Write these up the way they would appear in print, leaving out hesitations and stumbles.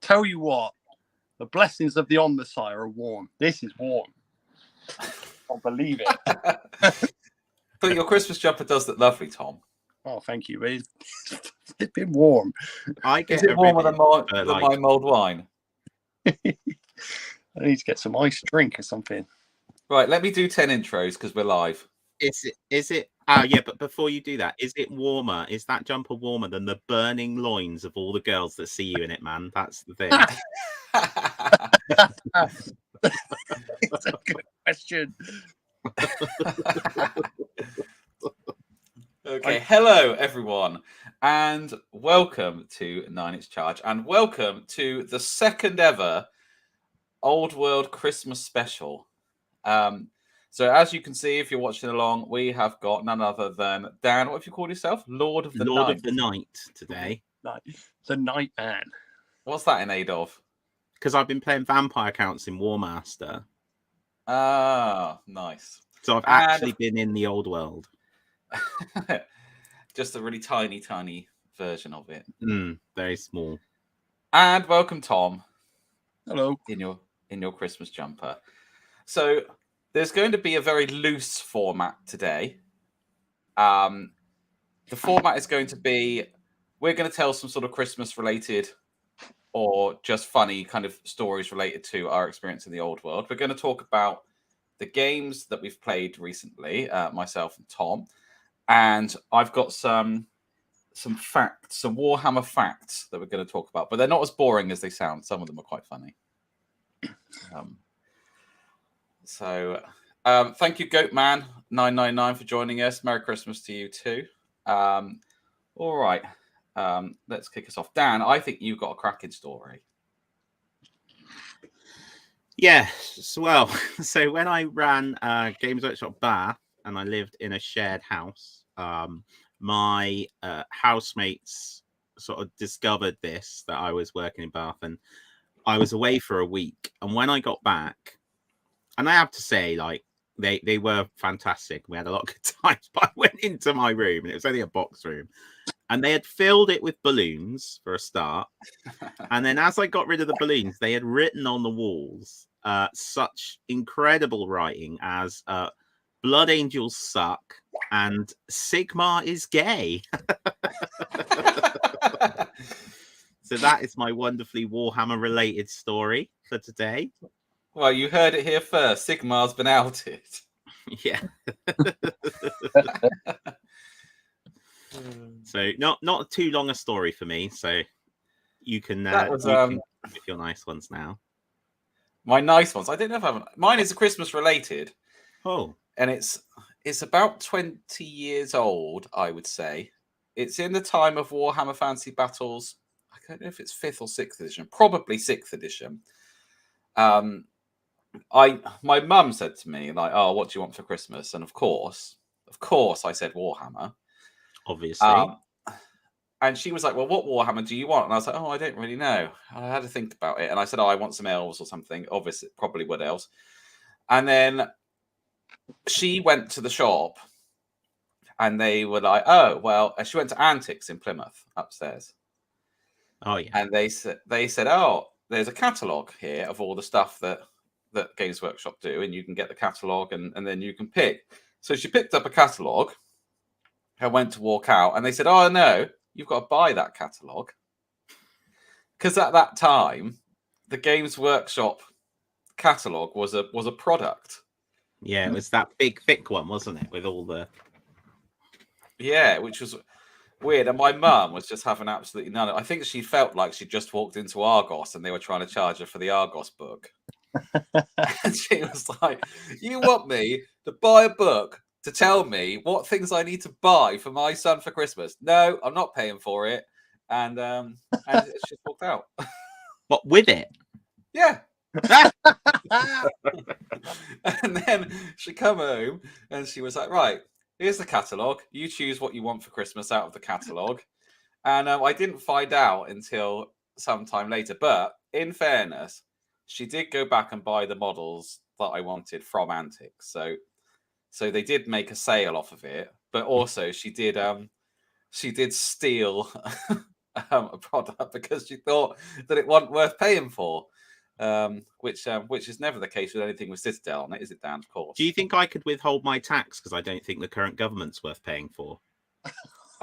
tell you what, the blessings of the On the Sire are warm. This is warm. I can't believe it. But your Christmas jumper does look lovely, Tom. Oh, thank you. It's been warm. Is it warmer than my mulled wine? I need to get some ice drink or something. Right, let me do 10 intros because we're live. Is it? Yeah, but before you do that, is it warmer? Is that jumper warmer than the burning loins of all the girls that see you in it, man? That's the thing. It's a good question. Okay, hello everyone, and welcome to 9-Inch Charge, and welcome to the second ever Old World Christmas special. So as you can see, if you're watching along, we have got none other than Dan. What have you called yourself? Lord of the Night today. The Night Man. What's that in aid of? Because I've been playing vampire counts in Warmaster. Ah, nice. So I've actually been in the old world. Just a really tiny version of it. Very small. And welcome, Tom. Hello. In your Christmas jumper. So there's going to be a very loose format today. The format is going to be, we're going to tell some sort of Christmas related or just funny kind of stories related to our experience in the old world. We're going to talk about the games that we've played recently, myself and Tom. And I've got some facts, some Warhammer facts that we're going to talk about, but they're not as boring as they sound. Some of them are quite funny. Thank you, Goatman999 for joining us. Merry Christmas to you too. All right, let's kick us off. Dan, I think you've got a cracking story. Yes, well, so when I ran Games Workshop Bath and I lived in a shared house, my housemates sort of discovered this, that I was working in Bath, and I was away for a week. And when I got back, and I have to say, like, they were fantastic. We had a lot of good times, but I went into my room and it was only a box room. And they had filled it with balloons for a start. And then as I got rid of the balloons, they had written on the walls such incredible writing as Blood Angels suck and Sigmar is gay. So that is my wonderfully Warhammer related story for today. Well, you heard it here first. Sigmar's been outed. Yeah. So not too long a story for me. So you can with your nice ones now. My nice ones. I don't know if I have. Mine is Christmas related. Oh, and it's about 20 years old, I would say. It's in the time of Warhammer Fantasy Battles. I don't know if it's 5th or 6th edition. Probably 6th edition. My mum said to me, like, "Oh, what do you want for Christmas?" And of course, I said Warhammer. Obviously. And she was like, "Well, what Warhammer do you want?" And I was like, "Oh, I don't really know." I had to think about it. And I said, "Oh, I want some elves or something." Obviously, probably wood elves. And then she went to the shop and they were like, "Oh, well," she went to Antics in Plymouth upstairs. Oh, yeah. And they said, "Oh, there's a catalogue here of all the stuff that Games Workshop do, and you can get the catalogue and then you can pick." So she picked up a catalogue and went to walk out, and they said, "Oh, no, you've got to buy that catalogue." Because at that time, the Games Workshop catalogue was a product. Yeah, it was that big, thick one, wasn't it? With all the... Yeah, which was weird. And my mum was just having absolutely none of it. I think she felt like she just walked into Argos and they were trying to charge her for the Argos book. And she was like, "You want me to buy a book to tell me what things I need to buy for my son for Christmas? No, I'm not paying for it." And she walked out. What, with it? Yeah. And then she come home and she was like, "Right, here's the catalogue. You choose what you want for Christmas out of the catalogue." And I didn't find out until sometime later. But in fairness, she did go back and buy the models that I wanted from Antics. So they did make a sale off of it. But also she did steal a product because she thought that it wasn't worth paying for. Which is never the case with anything with Citadel on it, is it, Dan? Of course. Do you think I could withhold my tax because I don't think the current government's worth paying for?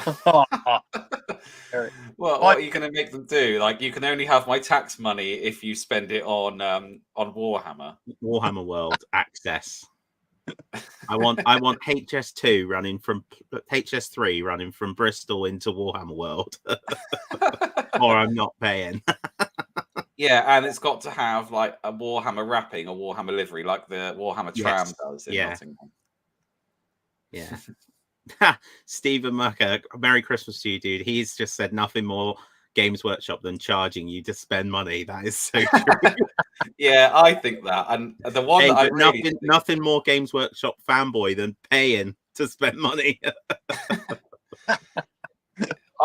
Well, what are you going to make them do? Like, you can only have my tax money if you spend it on Warhammer. Warhammer World access. I want HS2 running from HS3 running from Bristol into Warhammer World, or I'm not paying. Yeah, and it's got to have like a Warhammer wrapping, a Warhammer livery, like the Warhammer tram does in Nottingham. Yeah. Stephen Mucker, Merry Christmas to you, dude. He's just said nothing more Games Workshop than charging you to spend money. That is so true. Yeah, I think that. And the one that I really nothing more Games Workshop fanboy than paying to spend money.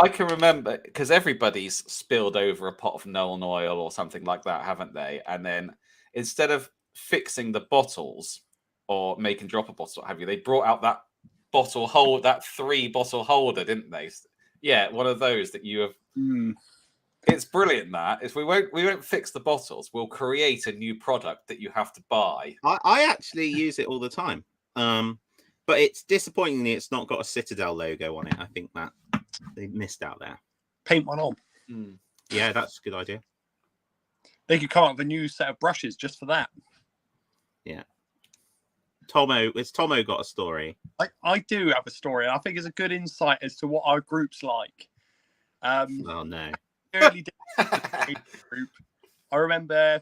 I can remember because everybody's spilled over a pot of Nolan oil or something like that, haven't they? And then instead of fixing the bottles or making drop a bottle, what have you, they brought out that bottle hold, that 3-bottle holder, didn't they? Yeah, one of those that you have. It's brilliant. That if we won't fix the bottles, we'll create a new product that you have to buy. I actually use it all the time. But it's disappointingly it's not got a Citadel logo on it. I think that they missed out there. Paint one on. Yeah, that's a good idea. They could come up with a new set of brushes just for that. Yeah. Has Tomo got a story? I do have a story, and I think it's a good insight as to what our group's like. Oh no. Early days group. I remember,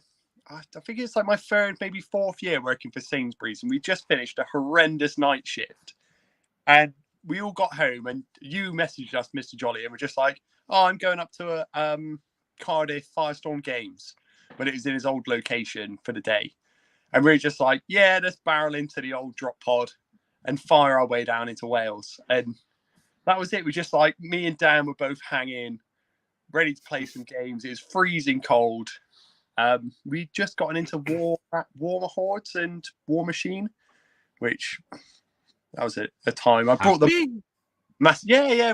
I think it's like my third, maybe fourth year working for Sainsbury's, and we just finished a horrendous night shift. And we all got home, and you messaged us, Mr. Jolly, and we're just like, "Oh, I'm going up to a Cardiff Firestorm Games," but it was in his old location for the day. And we were just like, "Yeah, let's barrel into the old drop pod and fire our way down into Wales." And that was it. We just like, me and Dan were both hanging, ready to play some games. It was freezing cold. We just gotten into Warmer Hordes and War Machine, which that was a time. I brought the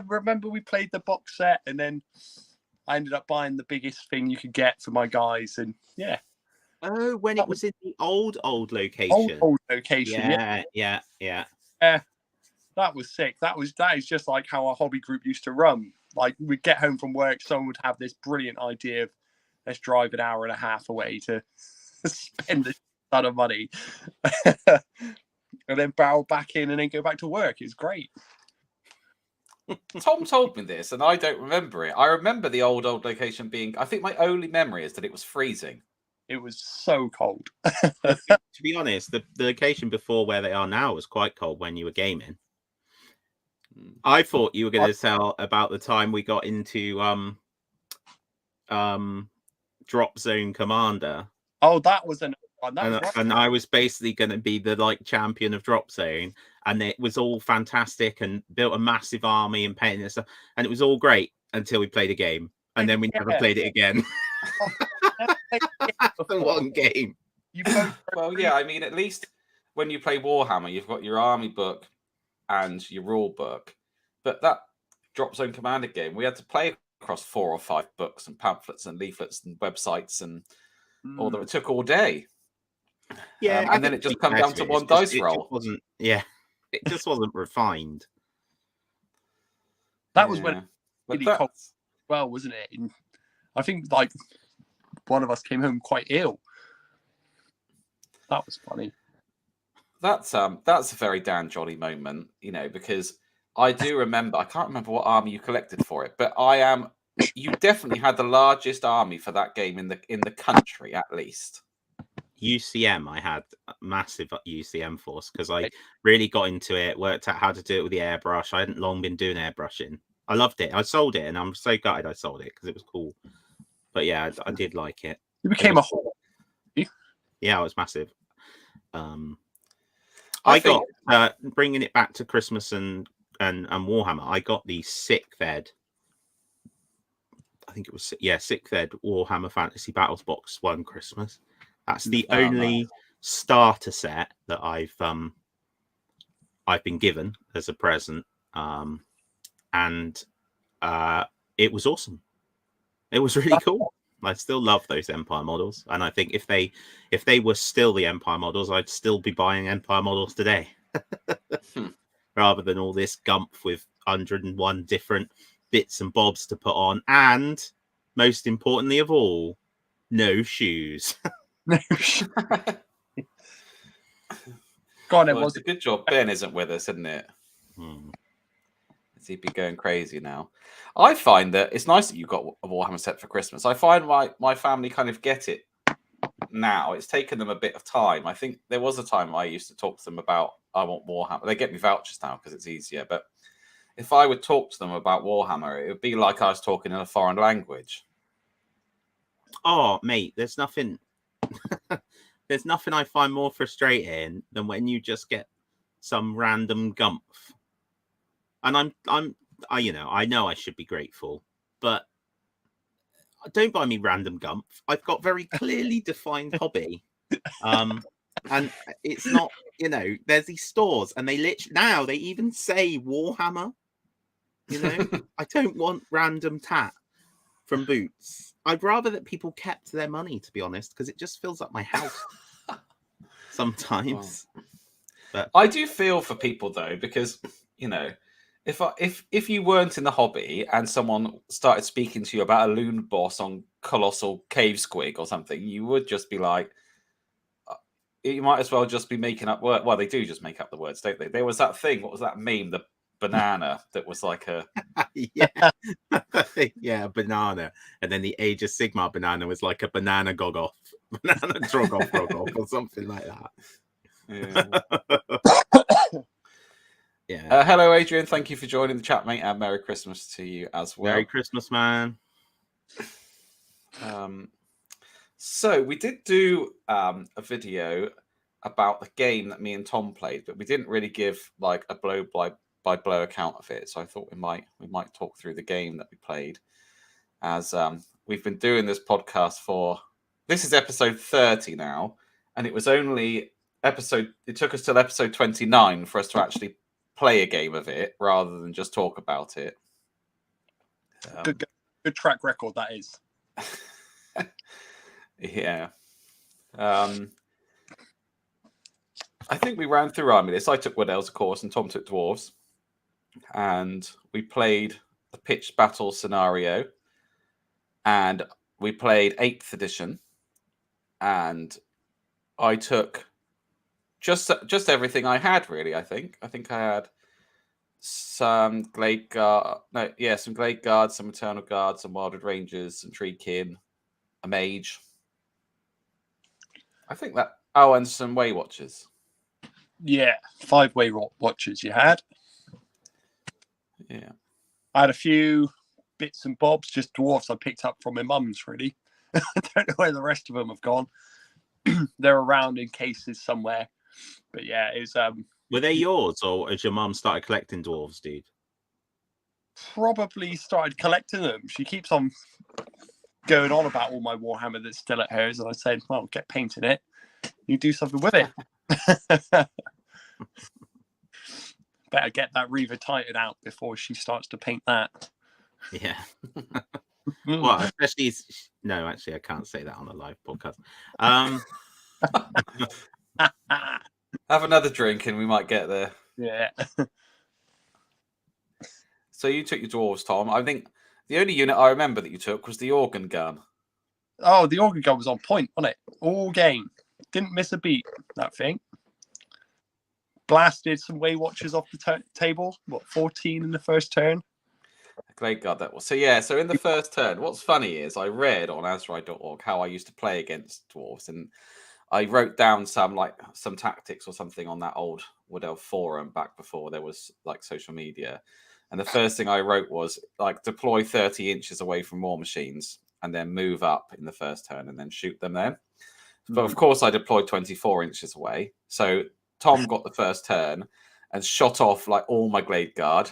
remember we played the box set, and then I ended up buying the biggest thing you could get for my guys, and yeah. Oh, when it was in the old location. Old location. Yeah. That was sick. That is just like how our hobby group used to run. Like, we'd get home from work, someone would have this brilliant idea of, let's drive an hour and a half away to spend a ton of money and then barrel back in and then go back to work. It's great. Tom told me this and I don't remember it. I remember the old location being, I think my only memory is that it was freezing. It was so cold. To be honest, the location before where they are now was quite cold when you were gaming. I thought you were going to tell about the time we got into Drop Zone Commander. Oh, that was another one. And I was basically going to be the champion of Drop Zone, and it was all fantastic and built a massive army and painted and stuff, and it was all great until we played a game, and then we never played it again. The one game. Well, yeah, I mean, at least when you play Warhammer, you've got your army book and your rule book. But that Drop Zone Commander game, we had to play across 4 or 5 books and pamphlets and leaflets and websites and all that. It took all day. Yeah, and then it just comes down to one dice roll. It just wasn't refined. That was when really cold, well, wasn't it? And I think one of us came home quite ill. That was funny. That's a very Dan Jolly moment, because I do remember. I can't remember what army you collected for it, but you definitely had the largest army for that game in the country, at least. UCM, I had a massive UCM force because I really got into it, worked out how to do it with the airbrush. I hadn't long been doing airbrushing. I loved it. I sold it, and I'm so gutted I sold it because it was cool. But yeah, I did like it. You became a whole. Yeah, it was massive. I got bringing it back to Christmas and Warhammer. I got the 6th ed. I think it was 6th ed Warhammer Fantasy Battles box one Christmas. That's the only starter set that I've been given as a present, and it was awesome. It was really cool. I still love those Empire models, and I think if they were still the Empire models, I'd still be buying Empire models today, rather than all this gumph with 101 different bits and bobs to put on, and most importantly of all, no shoes. God, it Well, was it's a good job Ben isn't with us, isn't it? Hmm. He'd be going crazy now. I find that it's nice that you got a Warhammer set for Christmas. I find my family kind of get it now. It's taken them a bit of time. I think there was a time I used to talk to them about, I want Warhammer. They get me vouchers now because it's easier. But if I would talk to them about Warhammer, it would be like I was talking in a foreign language. Oh, mate, there's nothing. There's nothing I find more frustrating than when you just get some random gumph. And I know I should be grateful, but don't buy me random gumph. I've got very clearly defined hobby. And it's not, there's these stores and they even say Warhammer. I don't want random tat from Boots. I'd rather that people kept their money, to be honest, because it just fills up my house sometimes. But I do feel for people though, because if you weren't in the hobby and someone started speaking to you about a loon boss on Colossal Cave Squig or something, you would just be like, you might as well just be making up words. Well, they do just make up the words, don't they? There was that thing. What was that meme? The banana that was like a yeah, banana, and then the Age of Sigmar banana was like a banana gogoff, banana drogoff, or something like that. Yeah. Hello, Adrian. Thank you for joining the chat, mate, and Merry Christmas to you as well. Merry Christmas, man. So we did do a video about the game that me and Tom played, but we didn't really give like a blow by blow account of it. So I thought we might talk through the game that we played, as we've been doing this podcast this is episode 30 now, and it was only it took us till episode 29 for us to actually play a game of it rather than just talk about it. Good track record that is. Yeah. I think we ran through Army List. I took Wood Elves, of course, and Tom took Dwarves. And we played the pitched battle scenario. And we played 8th edition. And I took just everything I had, really, I think. I think I had some Glade Guard. Some Glade Guards, some Eternal Guards, some Wildwood Rangers, some Treekin, a Mage. I think that. Oh, and some Way Watchers. Yeah, 5 Way Watchers you had. Yeah. I had a few bits and bobs, just dwarfs I picked up from my mum's, really. I don't know where the rest of them have gone. They're around in cases somewhere. But yeah, it was... Were they yours, or has your mum started collecting dwarves, dude? Probably started collecting them. She keeps on going on about all my Warhammer that's still at hers, and I said, well, get painting it. You do something with it. Better get that Reaver Titan out before she starts to paint that. Yeah. Well, especially no, actually, I can't say that on a live podcast. Have another drink and we might get there. Yeah. So you took your dwarves, Tom. I think the only unit I remember that you took was the organ gun. Oh, the organ gun was on point, wasn't it? All game. Didn't miss a beat, that thing. Blasted some Way Watchers off the table. 14 in the first turn? Glade Guard that was. So yeah, so in the first turn, what's funny is I read on Azrai.org how I used to play against dwarves, and I wrote down some tactics or something on that old Wood Elf forum back before there was like social media. And the first thing I wrote was like deploy 30 inches away from war machines and then move up in the first turn and then shoot them there. But of course I deployed 24 inches away. So Tom got the first turn and shot off like all my Glade Guard,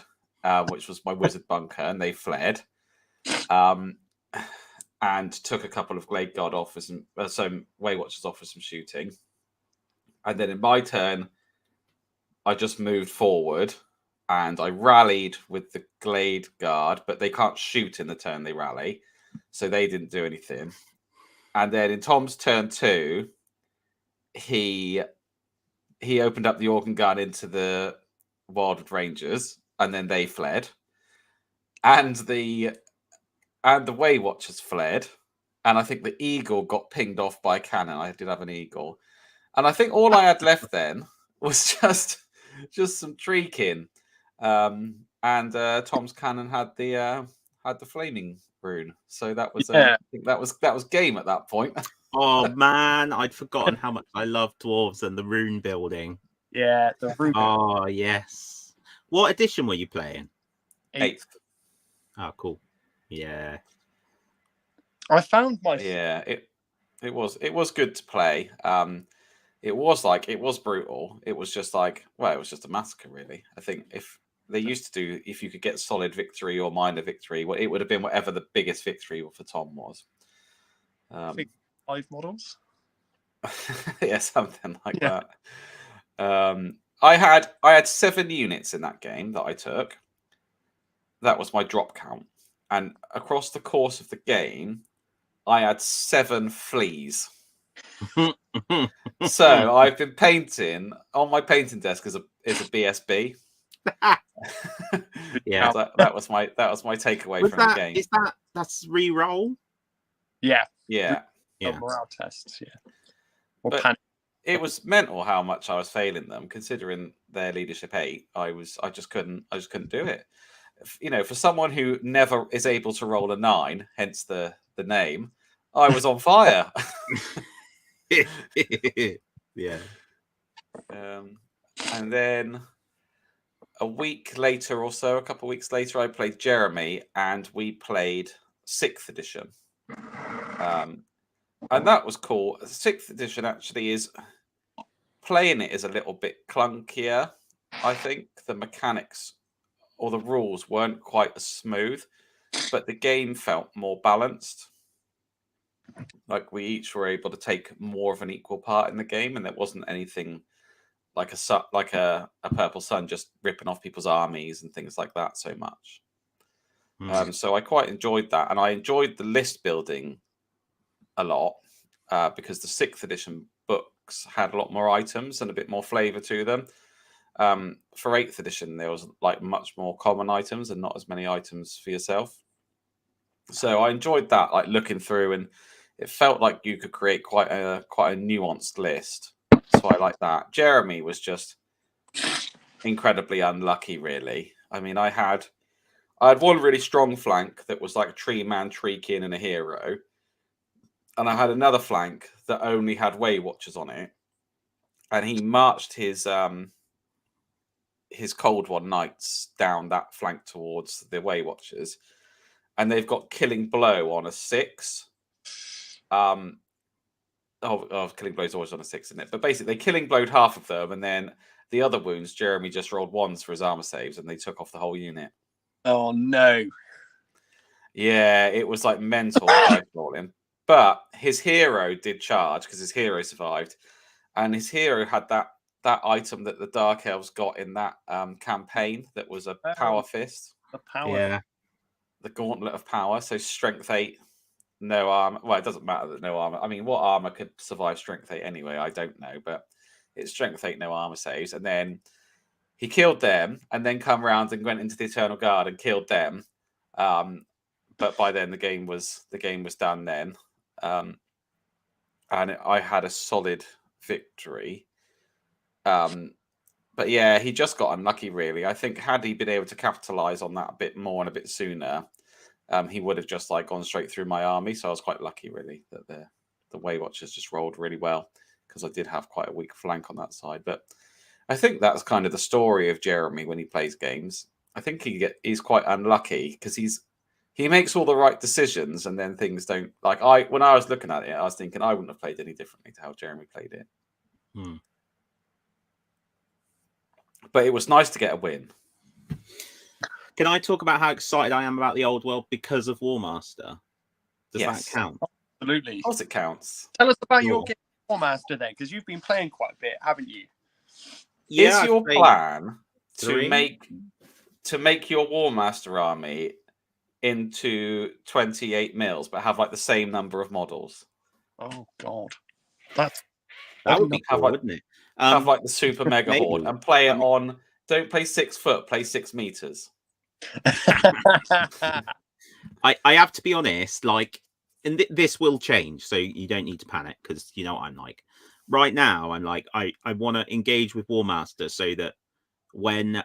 which was my wizard bunker, and they fled. And took a couple of Glade Guard off for some Way Watchers off for some shooting. And then in my turn, I just moved forward and I rallied with the Glade Guard, but they can't shoot in the turn they rally. so they didn't do anything. And then in Tom's turn 2, he opened up the organ gun into the Wildwood Rangers, and then they fled. And the Way Watchers fled, and I think the Eagle got pinged off by a cannon. I did have an Eagle, and I think all I had left then was just some tree kin. And Tom's cannon had the flaming rune, so that was I think that was game at that point. Oh man, I'd forgotten how much I love dwarves and the rune building. Yeah, the rune. Oh yes. What edition were you playing? 8th. Oh, cool. Yeah. I found my it was good to play. It was brutal. It was just like, well, it was just a massacre, really. I think if they used to do, if you could get solid victory or minor victory, well, it would have been whatever the biggest victory for Tom was. 5 models. Yeah, something like that. I had 7 units in that game that I took. That was my drop count, and across the course of the game, I had 7 fleas. So I've been painting on my painting desk is a BSB. Yeah, that was my takeaway from the game. That's re-roll? Yeah. Morale tests. Yeah. But it was mental how much I was failing them, considering their leadership 8. I just couldn't do it. For someone who never is able to roll a 9, hence the name, I was on fire. Yeah. And then a week later or so, a couple of weeks later, I played Jeremy, and we played 6th edition. And that was cool. 6th edition actually is playing it is a little bit clunkier. I think the mechanics or the rules weren't quite as smooth, but the game felt more balanced. Like we each were able to take more of an equal part in the game, and there wasn't anything like a purple sun just ripping off people's armies and things like that so much. So I quite enjoyed that, and I enjoyed the list building a lot because the 6th edition books had a lot more items and a bit more flavor to them. For 8th edition, there was like much more common items and not as many items for yourself. So I enjoyed that, like looking through, and it felt like you could create quite a nuanced list. So I like that. Jeremy was just incredibly unlucky, really. I mean, I had one really strong flank that was like a tree man, tree kin, and a hero. And I had another flank that only had Way Watchers on it. And he marched his Cold One Knights down that flank towards the Way Watchers. And they've got Killing Blow on a 6. Killing Blow's always on a 6, isn't it? But basically, they Killing Blowed half of them, and then the other wounds, Jeremy just rolled 1s for his armor saves, and they took off the whole unit. Oh, no. Yeah, it was like mental rolling. But his hero did charge, because his hero survived. And his hero had that item that the Dark Elves got in that campaign that was a Power Fist. The power. Yeah. The Gauntlet of Power. So Strength 8, no armor. Well, it doesn't matter that no armor. I mean, what armor could survive Strength 8 anyway? I don't know. But it's Strength 8, no armor saves. And then he killed them and then come around and went into the Eternal Guard and killed them. But by then the game was done then. And I had a solid victory. But yeah, he just got unlucky, really. I think had he been able to capitalize on that a bit more and a bit sooner, he would have just like gone straight through my army. So I was quite lucky, really, that the Way Watchers just rolled really well, because I did have quite a weak flank on that side. But I think that's kind of the story of Jeremy when he plays games. I think he's quite unlucky because he makes all the right decisions, and then things don't. Like when I was looking at it, I was thinking I wouldn't have played any differently to how Jeremy played it. But it was nice to get a win. Can I talk about how excited I am about the old world because of Warmaster? Does that count? Absolutely. Of course it counts. Tell us about your game Warmaster then, because you've been playing quite a bit, haven't you? Yeah, is your plan to make your Warmaster army into 28 mils, but have like the same number of models. Oh God, that's That would be Have cool, like- wouldn't it? Have like the super mega maybe. horde and play it I mean- on. Don't play 6 foot, play 6 meters. I have to be honest, like, and this will change, so you don't need to panic, because you know what I'm like. Right now, I'm like, I want to engage with Warmaster so that when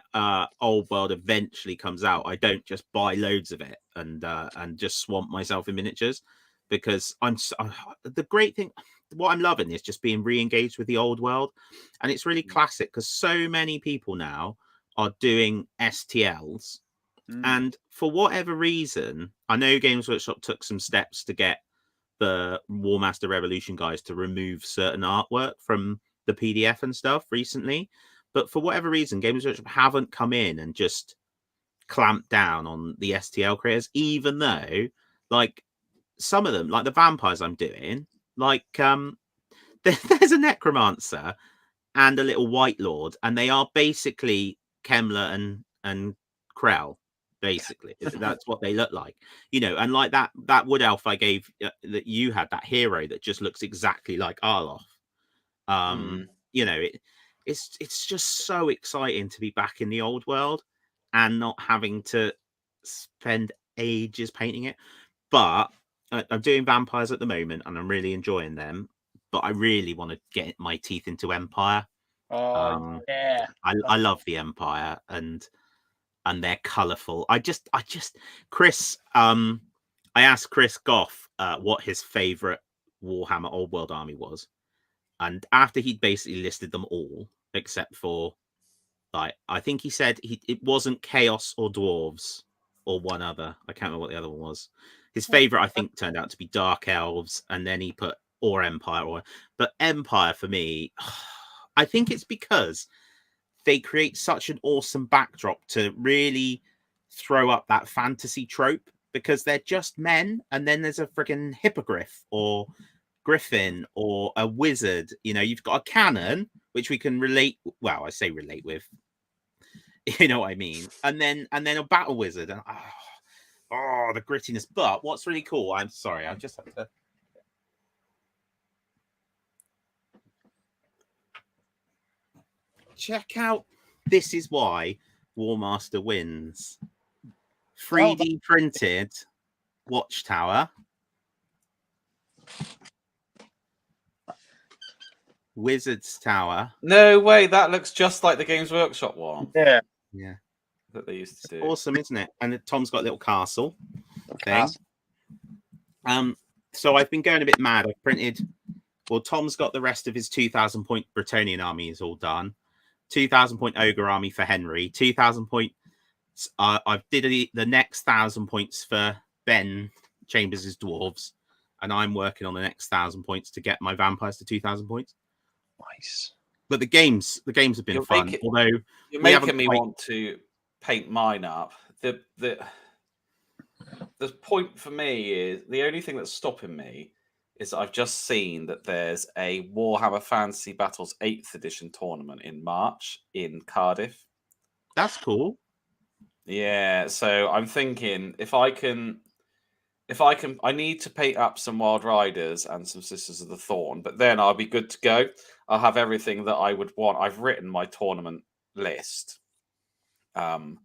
Old World eventually comes out, I don't just buy loads of it and just swamp myself in miniatures, because the great thing, what I'm loving is just being re-engaged with the Old World, and it's really classic because so many people now are doing STLs. And for whatever reason, I know Games Workshop took some steps to get the Warmaster Revolution guys to remove certain artwork from the PDF and stuff recently. But for whatever reason, Games Workshop haven't come in and just clamped down on the STL creators, even though, like, some of them, like the vampires I'm doing, like, there's a necromancer and a little white lord, and they are basically Kemler and Krell. Basically, that's what they look like, you know. And like that wood elf I gave that you had, that hero that just looks exactly like Arlof. You know, it's just so exciting to be back in the Old World and not having to spend ages painting it. But I'm doing vampires at the moment, and I'm really enjoying them. But I really want to get my teeth into Empire. yeah, I love the Empire, and they're colourful. I just Chris, I asked Chris Goff what his favourite Warhammer Old World army was, and after he'd basically listed them all except for, like, I think he said it wasn't Chaos or Dwarves or one other. I can't remember what the other one was. His favourite, I think, turned out to be Dark Elves, and then he put or Empire, but Empire for me, I think it's because they create such an awesome backdrop to really throw up that fantasy trope, because they're just men, and then there's a freaking hippogriff or griffin or a wizard. You know, you've got a cannon which we can relate. Well, I say relate with. You know what I mean? And then a battle wizard, and the grittiness. But what's really cool, I'm sorry, I just have to check out. This is why Warmaster wins. 3D printed watchtower. Wizard's Tower. No way, that looks just like the Games Workshop one. yeah. That they used to do. Awesome, isn't it? And Tom's got a little castle thing. So I've been going a bit mad. I've printed. Well, Tom's got the rest of his 2,000 point Bretonnian army is all done. 2,000 point ogre army for Henry. 2,000 points. I've did the next 1,000 points for Ben Chambers' dwarves, and I'm working on the next 1,000 points to get my vampires to 2,000 points. Nice. But the games have been fun. Although you're making me want to paint mine up. The point for me is, the only thing that's stopping me is I've just seen that there's a Warhammer Fantasy Battles 8th edition tournament in March in Cardiff. That's cool. Yeah, so I'm thinking if I can, I need to paint up some Wild Riders and some Sisters of the Thorn, but then I'll be good to go. I'll have everything that I would want. I've written my tournament list, and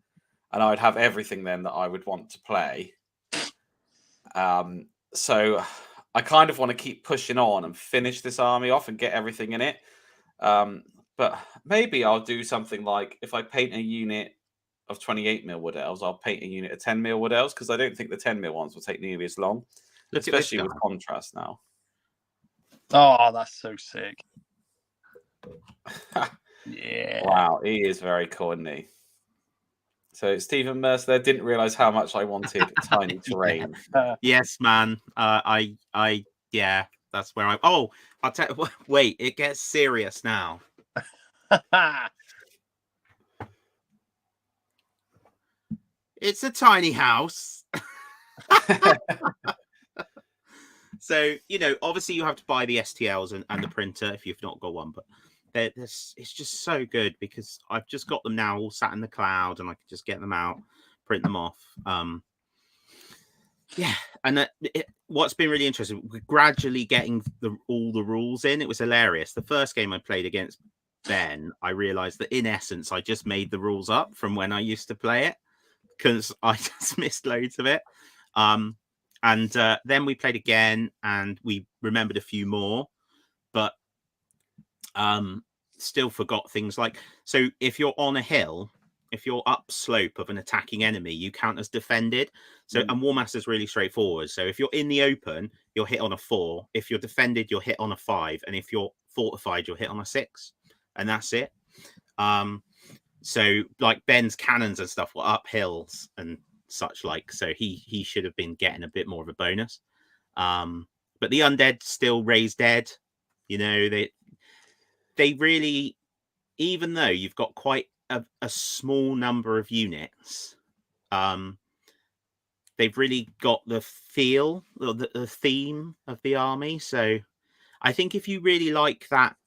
I'd have everything then that I would want to play. So I kind of want to keep pushing on and finish this army off and get everything in it. But maybe I'll do something like, if I paint a unit of 28 mil wood elves, I'll paint a unit of 10 mil wood elves, because I don't think the 10 mil ones will take nearly as long, especially with contrast now. Oh, that's so sick. Yeah. Wow, he is very cool, isn't he? So Stephen Mercer there didn't realize how much I wanted tiny terrain. Yes, man. Yeah, that's where I'll tell you. Wait, it gets serious now. It's a tiny house. So, you know, obviously you have to buy the STLs and the printer if you've not got one, but it's just so good because I've just got them now all sat in the cloud, and I can just get them out, print them off. Yeah, and what's been really interesting, we're gradually getting all the rules in. It was hilarious. The first game I played against Ben, I realized that in essence, I just made the rules up from when I used to play it because I just missed loads of it. And then we played again, and we remembered a few more, but still forgot things like, so if you're on a hill, if you're upslope of an attacking enemy, you count as defended. So, and War Master's really straightforward. So if you're in the open, you'll hit on a 4. If you're defended, you'll hit on a 5. And if you're fortified, you'll hit on a 6. And that's it. So like Ben's cannons and stuff were up hills and such like. So he should have been getting a bit more of a bonus. But the undead still raise dead. You know, they really, even though you've got quite a small number of units, they've really got the feel, the theme of the army. So I think if you really like that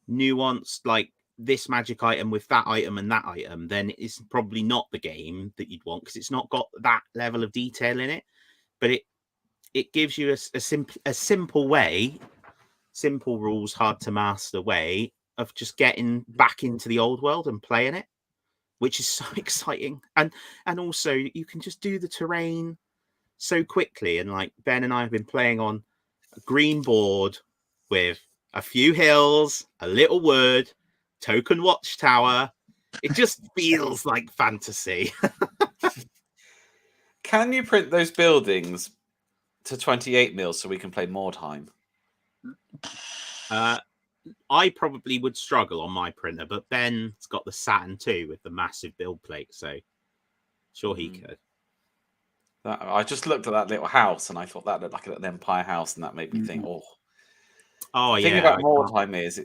nuanced, like this magic item with that item and that item, then it's probably not the game that you'd want, because it's not got that level of detail in it. But it gives you a simple way, simple rules, hard to master way of just getting back into the old world and playing it, which is so exciting. And also you can just do the terrain so quickly. And like Ben and I have been playing on a green board with a few hills, a little wood, token watchtower. It just feels like fantasy. Can you print those buildings to 28 mils so we can play more time? I probably would struggle on my printer, but Ben's got the Saturn 2 with the massive build plate, so sure he could. I just looked at that little house and I thought that looked like an Empire house, and that made me think, oh the yeah. thing about more time is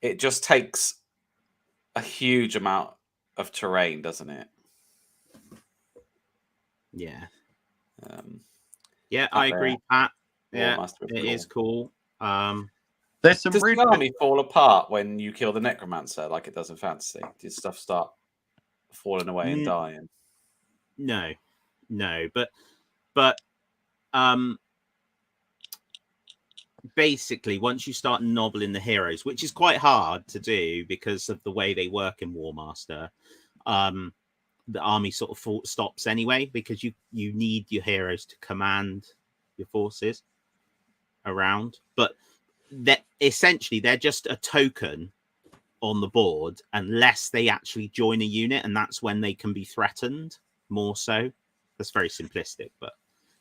it just takes a huge amount of terrain, doesn't it? Yeah. I agree, Pat. Yeah, it is cool. There's some Does the army fall apart when you kill the necromancer like it does in fantasy? Does stuff start falling away and dying? No, but basically once you start noveling the heroes, which is quite hard to do because of the way they work in War Master, the army sort of stops anyway, because you need your heroes to command your forces around. But that essentially they're just a token on the board unless they actually join a unit, and that's when they can be threatened more so. That's very simplistic, but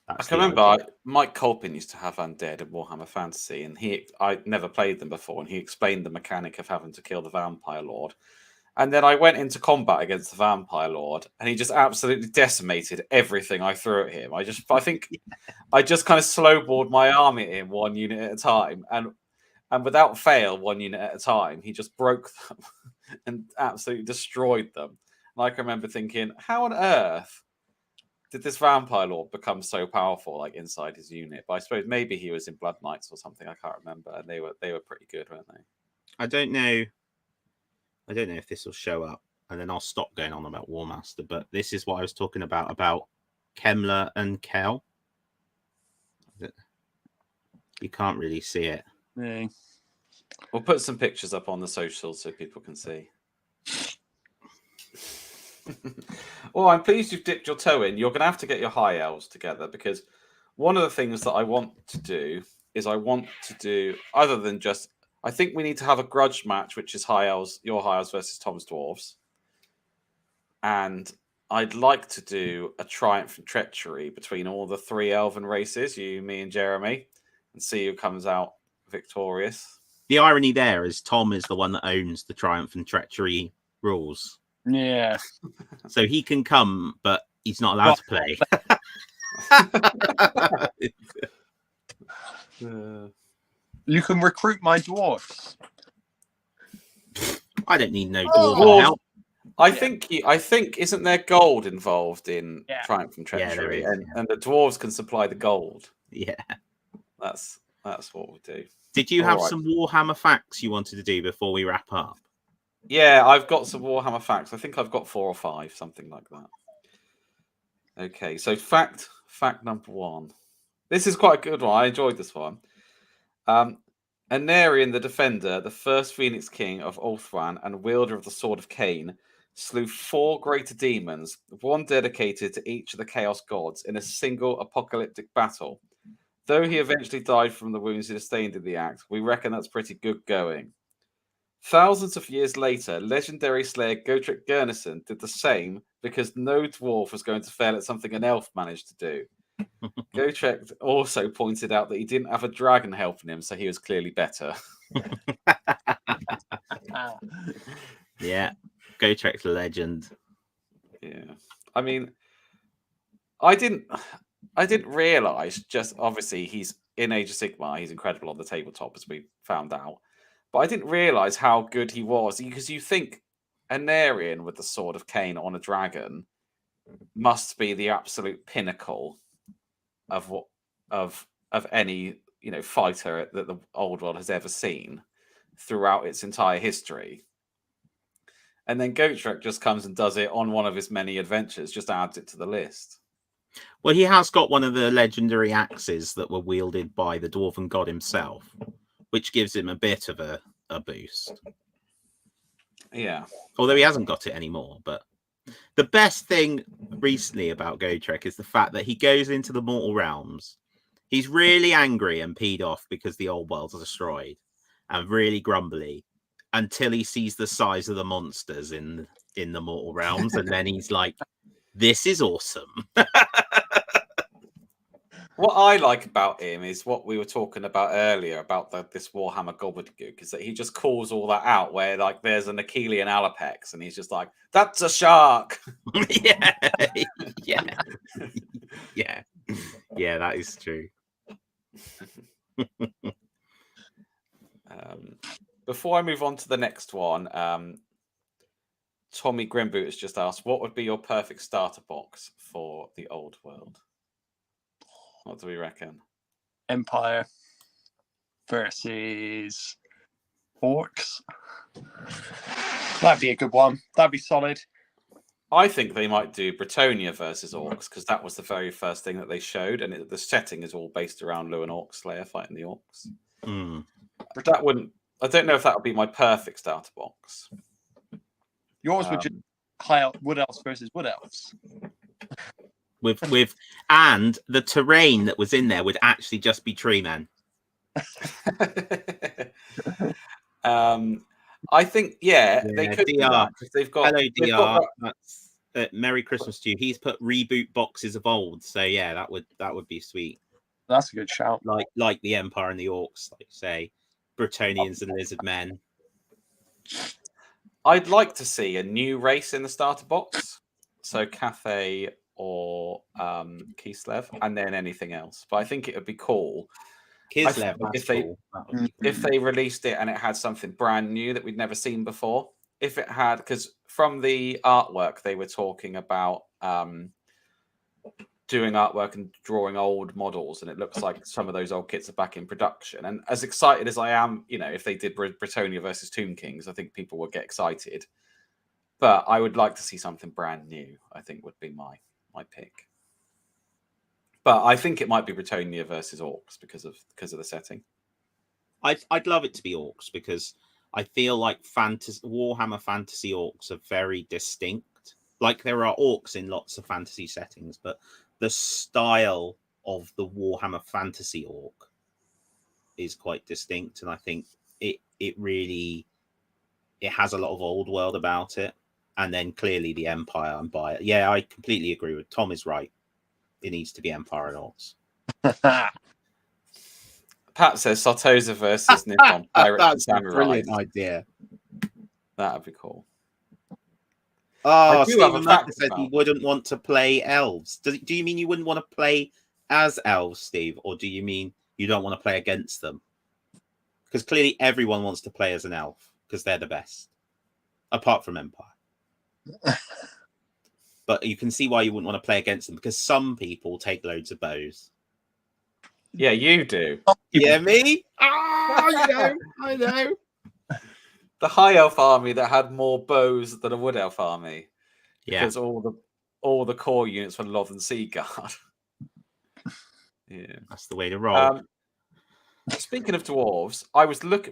I can remember Mike Colpin used to have undead in Warhammer Fantasy, and I never played them before, and he explained the mechanic of having to kill the Vampire Lord. And then I went into combat against the Vampire Lord, and he just absolutely decimated everything I threw at him. I think I just kind of slowballed my army in one unit at a time, and without fail, one unit at a time, he just broke them and absolutely destroyed them. And I can remember thinking, how on earth did this Vampire Lord become so powerful, like inside his unit? But I suppose maybe he was in Blood Knights or something. I can't remember. And they were pretty good, weren't they? I don't know if this will show up, and then I'll stop going on about War Master. But this is what I was talking about Kemmler and Kel. You can't really see it. Yeah. We'll put some pictures up on the socials so people can see. Well, I'm pleased you've dipped your toe in. You're going to have to get your high elves together, because one of the things that I want to do is other than just, I think we need to have a grudge match, which is high elves, your high elves versus Tom's dwarves. And I'd like to do a triumph and treachery between all the 3 elven races, you, me, and Jeremy, and see who comes out victorious. The irony there is Tom is the one that owns the triumph and treachery rules. Yeah. So he can come, but he's not allowed to play. You can recruit my dwarves. I don't need no dwarven help. I think isn't there gold involved in Triumph and Treachery, and the dwarves can supply the gold. Yeah, that's what we'll do. Did you have some Warhammer facts you wanted to do before we wrap up? Yeah, I've got some Warhammer facts. I think I've got 4 or 5, something like that. Okay, so fact Fact number 1. This is quite a good one. I enjoyed this one. Anarion the Defender, the first Phoenix King of Ulthran and wielder of the Sword of Cain, slew 4 greater demons, one dedicated to each of the Chaos Gods, in a single apocalyptic battle. Though he eventually died from the wounds he sustained in the act, we reckon that's pretty good going. Thousands of years later, legendary slayer Gotrek Gurnisson did the same because no dwarf was going to fail at something an elf managed to do. Gotrek also pointed out that he didn't have a dragon helping him, so he was clearly better. Yeah, Gotrek's a legend. Yeah, I mean, I didn't realize. Just obviously, he's in Age of Sigmar. He's incredible on the tabletop, as we found out. But I didn't realize how good he was, because you think Anarion with the Sword of Cain on a dragon must be the absolute pinnacle of what of any fighter that the old world has ever seen throughout its entire history. And then Gotrek just comes and does it on one of his many adventures, just adds it to the list. Well, he has got one of the legendary axes that were wielded by the Dwarven God himself, which gives him a bit of a boost. Yeah. Although he hasn't got it anymore. But the best thing recently about Gotrek is the fact that he goes into the mortal realms. He's really angry and peed off because the old world's destroyed, and really grumbly, until he sees the size of the monsters in the mortal realms, and then he's like, this is awesome. What I like about him is what we were talking about earlier about this Warhammer gobbledygook, is that he just calls all that out, where like there's an Achillean Alapex and he's just like, that's a shark. Yeah, that is true. Before I move on to the next one, Tommy Grimboot has just asked, what would be your perfect starter box for the old world? What do we reckon? Empire versus Orcs. That'd be a good one. That'd be solid. I think they might do Bretonnia versus Orcs, because that was the very first thing that they showed, and the setting is all based around Lewin Orc Slayer fighting the Orcs. But that wouldn't. I don't know if that would be my perfect starter box. Yours would just Wood Elves versus Wood Elves. With and the terrain that was in there would actually just be tree men. I think they could do that, because they've got. Hello, DR. Got that's Merry Christmas to you. He's put reboot boxes of old, so yeah, that would be sweet. That's a good shout. Like the Empire and the Orcs, like say Bretonians and Lizard Men. I'd like to see a new race in the starter box, so Cathay or Kislev, and then anything else. But I think it would be cool Kislev, if they released it and it had something brand new that we'd never seen before. If it had, because from the artwork they were talking about doing artwork and drawing old models, and it looks like some of those old kits are back in production. And as excited as I am, if they did Bretonnia versus Tomb Kings, I think people would get excited. But I would like to see something brand new, I think would be my pick. But I think it might be Bretonnia versus Orcs because of the setting. I'd love it to be Orcs, because I feel like Warhammer Fantasy Orcs are very distinct. Like, there are Orcs in lots of fantasy settings, but the style of the Warhammer Fantasy Orc is quite distinct, and I think it has a lot of old world about it. And then clearly the Empire and by it. Yeah, I completely agree with Tom. Is right. It needs to be Empire and Orcs. Pat says Sartosa versus Nippon Pirates and Samurai. A brilliant idea. That'd be cool. Oh, Stephen Murphy said he wouldn't want to play elves. Do you mean you wouldn't want to play as elves, Steve? Or do you mean you don't want to play against them? Because clearly everyone wants to play as an elf, because they're the best. Apart from Empire. But you can see why you wouldn't want to play against them, because some people take loads of bows. Yeah, you do. Yeah, me? I know. The High Elf army that had more bows than a Wood Elf army. Yeah. Because all the core units were Lothern Sea Guard. Yeah. That's the way to roll. Speaking of dwarves,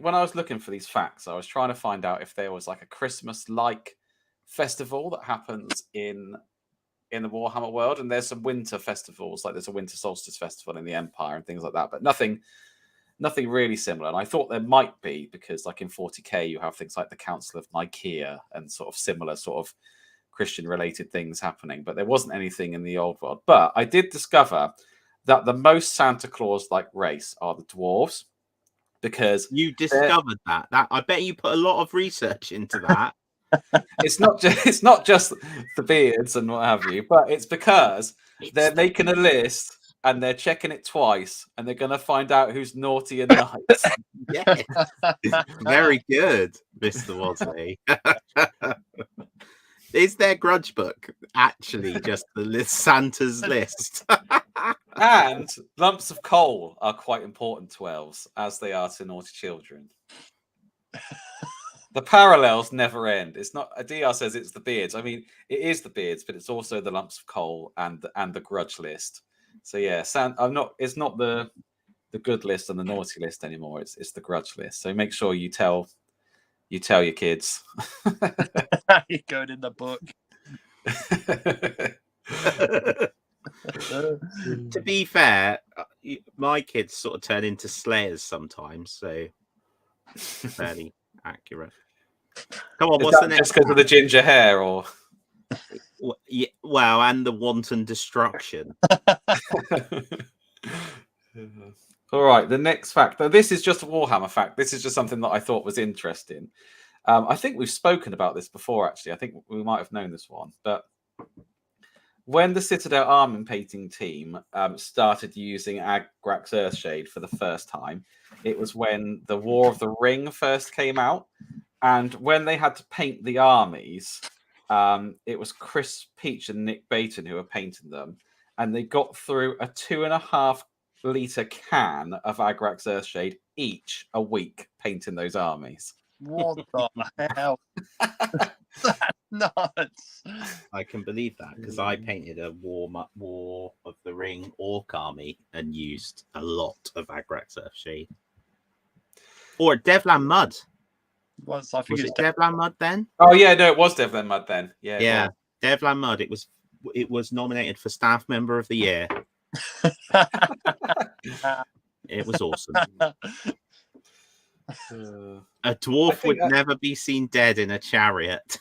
when I was looking for these facts, I was trying to find out if there was like a Christmas-like festival that happens in the Warhammer world, and there's some winter festivals, like there's a winter solstice festival in the Empire and things like that, but nothing really similar. And I thought there might be, because like in 40k you have things like the Council of Nicaea and sort of similar sort of Christian related things happening, but there wasn't anything in the old world. But I did discover that the most Santa Claus like race are the dwarves, because You discovered that. I bet you put a lot of research into that. it's not just the beards and what have you, but it's because they're making a list and they're checking it twice, and they're going to find out who's naughty and nice. Yes. Very good, Mr. Wosley. Is their grudge book actually just the list, Santa's list? And lumps of coal are quite important to elves, as they are to naughty children. The parallels never end. It's not. DR says it's the beards. I mean, it is the beards, but it's also the lumps of coal and the grudge list. So yeah, It's not the good list and the naughty list anymore. It's the grudge list. So make sure you tell your kids. You're going in the book. To be fair, my kids sort of turn into slayers sometimes, so fairly accurate. Come on, Is what's that the next? just because of the ginger hair, or? Yeah, well, and the wanton destruction. All right, the next fact. Now, this is just a Warhammer fact. This is just something that I thought was interesting. I think we've spoken about this before, actually. I think we might have known this one. But when the Citadel armor painting team started using Agrax Earthshade for the first time, it was when the War of the Ring first came out. And when they had to paint the armies, it was Chris Peach and Nick Baton who were painting them. And they got through a 2.5 litre can of Agrax Earthshade each a week painting those armies. What the hell? That's nuts. I can believe that, because I painted a War of the Ring orc army and used a lot of Agrax Earthshade. Or Devlan Mud. Was it Devlan Mud then? Oh yeah, no, it was Devlan Mud then. Yeah. Devlan Mud. It was nominated for Staff Member of the Year. It was awesome. A dwarf would never be seen dead in a chariot.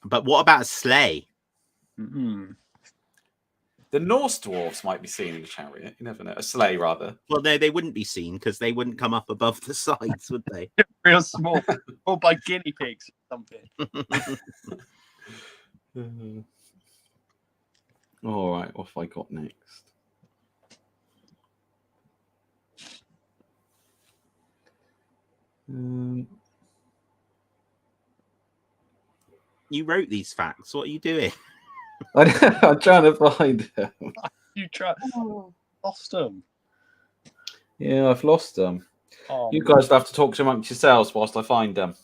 But what about a sleigh? Mm-hmm. The Norse dwarves might be seen in a chariot. You never know. A sleigh, rather. Well, they wouldn't be seen because they wouldn't come up above the sides, would they? Real small. Or by guinea pigs or something. All right, what have I got next? You wrote these facts. What are you doing? I'm trying to find them. You lost them. Yeah, I've lost them. Oh, You guys will have to talk amongst yourselves whilst I find them.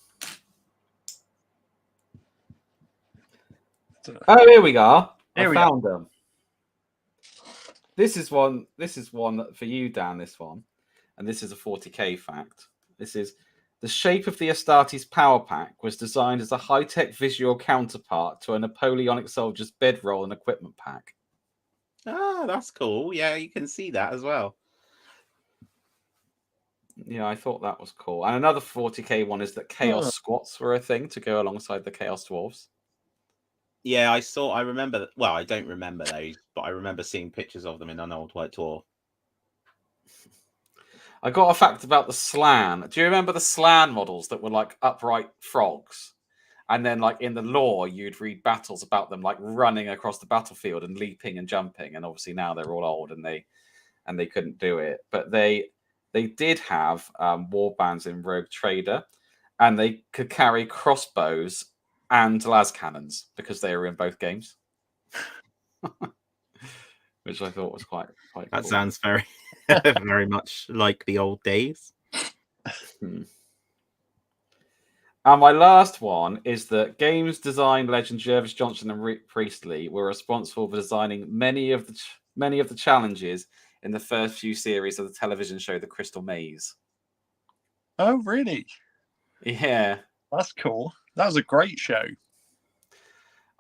Oh, here we go. I found them. This is one for you, Dan, this one. And this is a 40k fact. This is: the shape of the Astartes power pack was designed as a high-tech visual counterpart to a Napoleonic soldier's bedroll and equipment pack. Ah, that's cool. Yeah, you can see that as well. Yeah, I thought that was cool. And another 40k one is that Chaos Squats were a thing to go alongside the Chaos Dwarves. Yeah, I remember that. Well, I don't remember those, but I remember seeing pictures of them in an old white tour. I got a fact about the Slan. Do you remember the Slan models that were like upright frogs? And then, like, in the lore, you'd read battles about them, like running across the battlefield and leaping and jumping. And obviously now they're all old and they couldn't do it. But they did have war bands in Rogue Trader, and they could carry crossbows and las cannons because they were in both games. Which I thought was quite that cool. Sounds very very much like the old days. And my last one is that games design legend Jervis Johnson and Rick Priestley were responsible for designing many of the challenges in the first few series of the television show The Crystal Maze. Oh, really? Yeah. That's cool. That was a great show.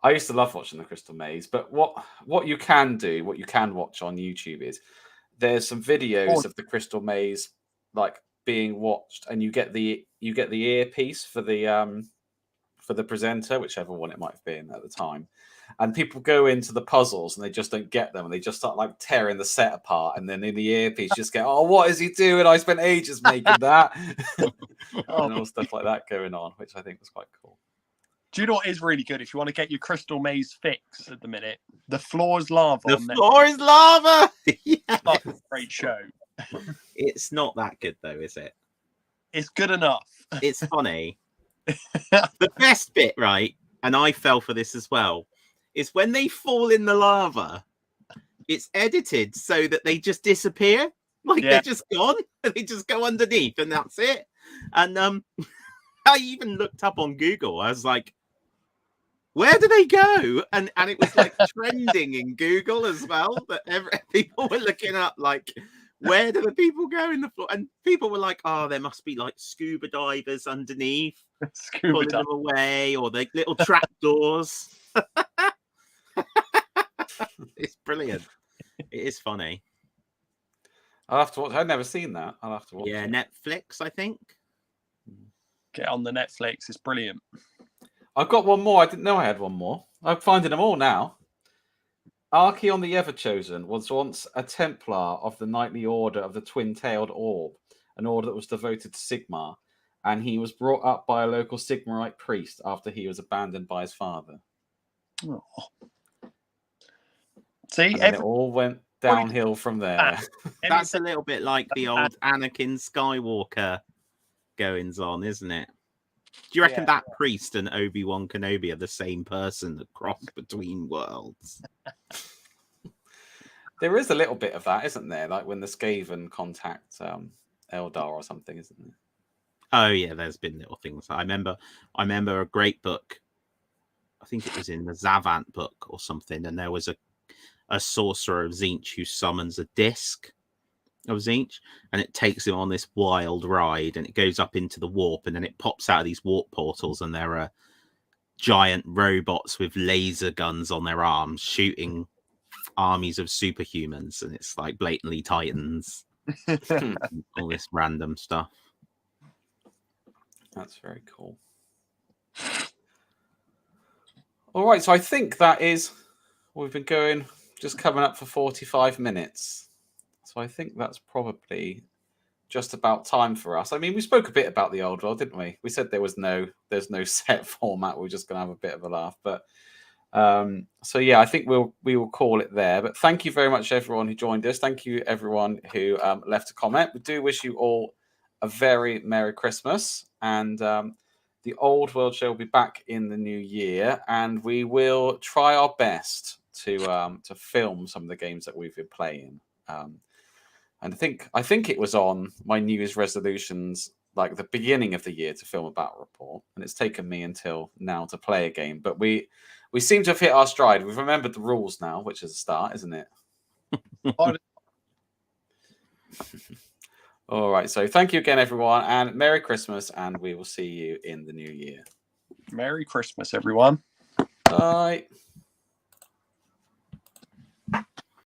I used to love watching The Crystal Maze, but what you can watch on YouTube is there's some videos of The Crystal Maze like being watched, and you get the earpiece for the presenter, whichever one it might have been at the time. And people go into the puzzles and they just don't get them, and they just start like tearing the set apart. And then in the earpiece, just go, "Oh, what is he doing? I spent ages making that," and all stuff like that going on, which I think was quite cool. Do you know what is really good if you want to get your Crystal Maze fix at the minute? The Floor is Lava. The Floor is Lava. Yeah. That's a great show. It's not that good though, is it? It's good enough. It's funny. The best bit, right? And I fell for this as well, is when they fall in the lava, it's edited so that they just disappear. Like they're just gone. They just go underneath and that's it. And I even looked up on Google. I was like, where do they go? And it was like trending in Google as well. That people were looking up like, where do the people go in the floor? And people were like, oh, there must be like scuba divers underneath, pulling them away, or the little trapdoors. It's brilliant. It is funny. I'll have to watch. I've never seen that. I'll have to watch. Yeah, it. Netflix, I think. Get on the Netflix. It's brilliant. I've got one more. I didn't know I had one more. I'm finding them all now. Archeon the Everchosen was once a Templar of the Knightly Order of the Twin-Tailed Orb, an order that was devoted to Sigmar, and he was brought up by a local Sigmarite priest after he was abandoned by his father. Oh. See, it all went downhill from there. That's a little bit like the old Anakin Skywalker goings on, isn't it? Do you reckon that priest and Obi-Wan Kenobi are the same person that crossed between worlds? There is a little bit of that, isn't there? Like when the Skaven contact Eldar or something, isn't there? Oh yeah, there's been little things. I remember a great book. I think it was in the Zavant book or something, and there was a sorcerer of Tzeentch who summons a disc of Tzeentch, and it takes him on this wild ride, and it goes up into the warp, and then it pops out of these warp portals, and there are giant robots with laser guns on their arms shooting armies of superhumans, and it's like blatantly Titans. All this random stuff. That's very cool. All right, so I think that is we've been going just coming up for 45 minutes. So I think that's probably just about time for us. I mean, we spoke a bit about the old world, didn't we? We said there's no set format. We're just going to have a bit of a laugh. But so yeah, I think we will call it there. But thank you very much, everyone who joined us. Thank you, everyone who left a comment. We do wish you all a very Merry Christmas, and the Old World Show will be back in the new year, and we will try our best to film some of the games that we've been playing. And I think it was on my New Year's resolutions, like the beginning of the year, to film a battle report, and it's taken me until now to play a game. But we seem to have hit our stride. We've remembered the rules now, which is a start, isn't it? All right. So thank you again, everyone, and Merry Christmas, and we will see you in the new year. Merry Christmas, everyone. Bye.